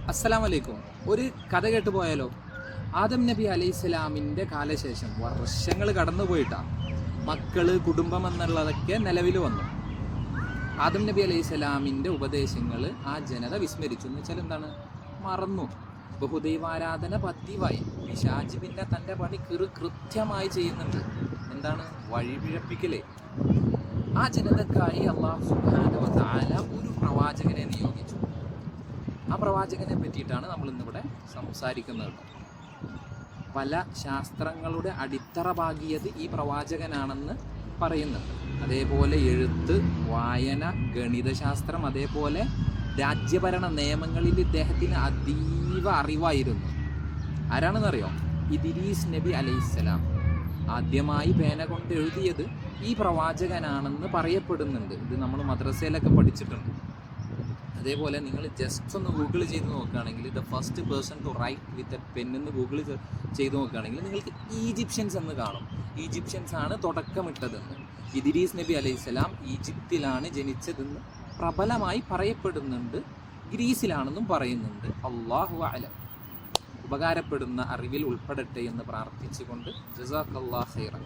അസ്സലാമു അലൈക്കും. ഒരു കഥ കേട്ട് പോയാലോ? ആദം നബി അലൈഹിസ്സലാമിൻ്റെ കാലശേഷം വർഷങ്ങൾ കടന്നു പോയിട്ടാണ് മക്കള്, കുടുംബം എന്നുള്ളതൊക്കെ നിലവിൽ വന്നു. ആദം നബി അലൈഹിസ്സലാമിൻ്റെ ഉപദേശങ്ങൾ ആ ജനത വിസ്മരിച്ചു. എന്ന് വെച്ചാൽ എന്താണ്? മറന്നു. ബഹുദൈവാരാധന പതിവായി. പിശാച് പിന്നെ തൻ്റെ പണി കൃത്യമായി ചെയ്യുന്നുണ്ട്. എന്താണ്? വഴിപിഴപ്പിക്കലേ. ആ ജനതക്കായി അല്ലാഹു സുബ്ഹാനഹു വ തആല ഒരു പ്രവാചകനെ നിയോഗിച്ചു. ആ പ്രവാചകനെ പറ്റിയിട്ടാണ് നമ്മൾ ഇന്നിവിടെ സംസാരിക്കുന്നത്. പല ശാസ്ത്രങ്ങളുടെ അടിത്തറ പാകിയത് ഈ പ്രവാചകനാണെന്ന് പറയുന്നുണ്ട്. അതേപോലെ എഴുത്ത്, വായന, ഗണിതശാസ്ത്രം, അതേപോലെ രാജ്യഭരണ നിയമങ്ങളിൽ ഇദ്ദേഹത്തിന് അതീവ അറിവായിരുന്നു. ആരാണെന്നറിയോ? ഇദ്രീസ് നബി അലൈഹിസ്സലാം. ആദ്യമായി പേന കൊണ്ട് എഴുതിയത് ഈ പ്രവാചകനാണെന്ന് പറയപ്പെടുന്നുണ്ട്. ഇത് നമ്മൾ മദ്രസയിലൊക്കെ പഠിച്ചിട്ടുണ്ട്. അതേപോലെ നിങ്ങൾ ജസ്റ്റ് ഒന്ന് ഗൂഗിൾ ചെയ്ത് നോക്കുകയാണെങ്കിൽ the first person to write with a pen എന്ന് ഗൂഗിൾ ചെയ്ത് നോക്കുകയാണെങ്കിൽ നിങ്ങൾക്ക് ഈജിപ്ഷ്യൻസ് എന്ന് കാണും. ഈജിപ്ഷ്യൻസ് ആണ് തുടക്കമിട്ടതെന്ന്. ഇദ്രീസ് നബി അലൈഹിസ്സലാം ഈജിപ്തിലാണ് ജനിച്ചതെന്ന് പ്രബലമായി പറയപ്പെടുന്നുണ്ട്. ഗ്രീസിലാണെന്നും പറയുന്നുണ്ട്. അല്ലാഹു അഅലം. ഉപകാരപ്പെടുന്ന അറിവിൽ ഉൾപ്പെടട്ടെ എന്ന് പ്രാർത്ഥിച്ചുകൊണ്ട് ജസാക്കല്ലാഹു ഖൈറൻ.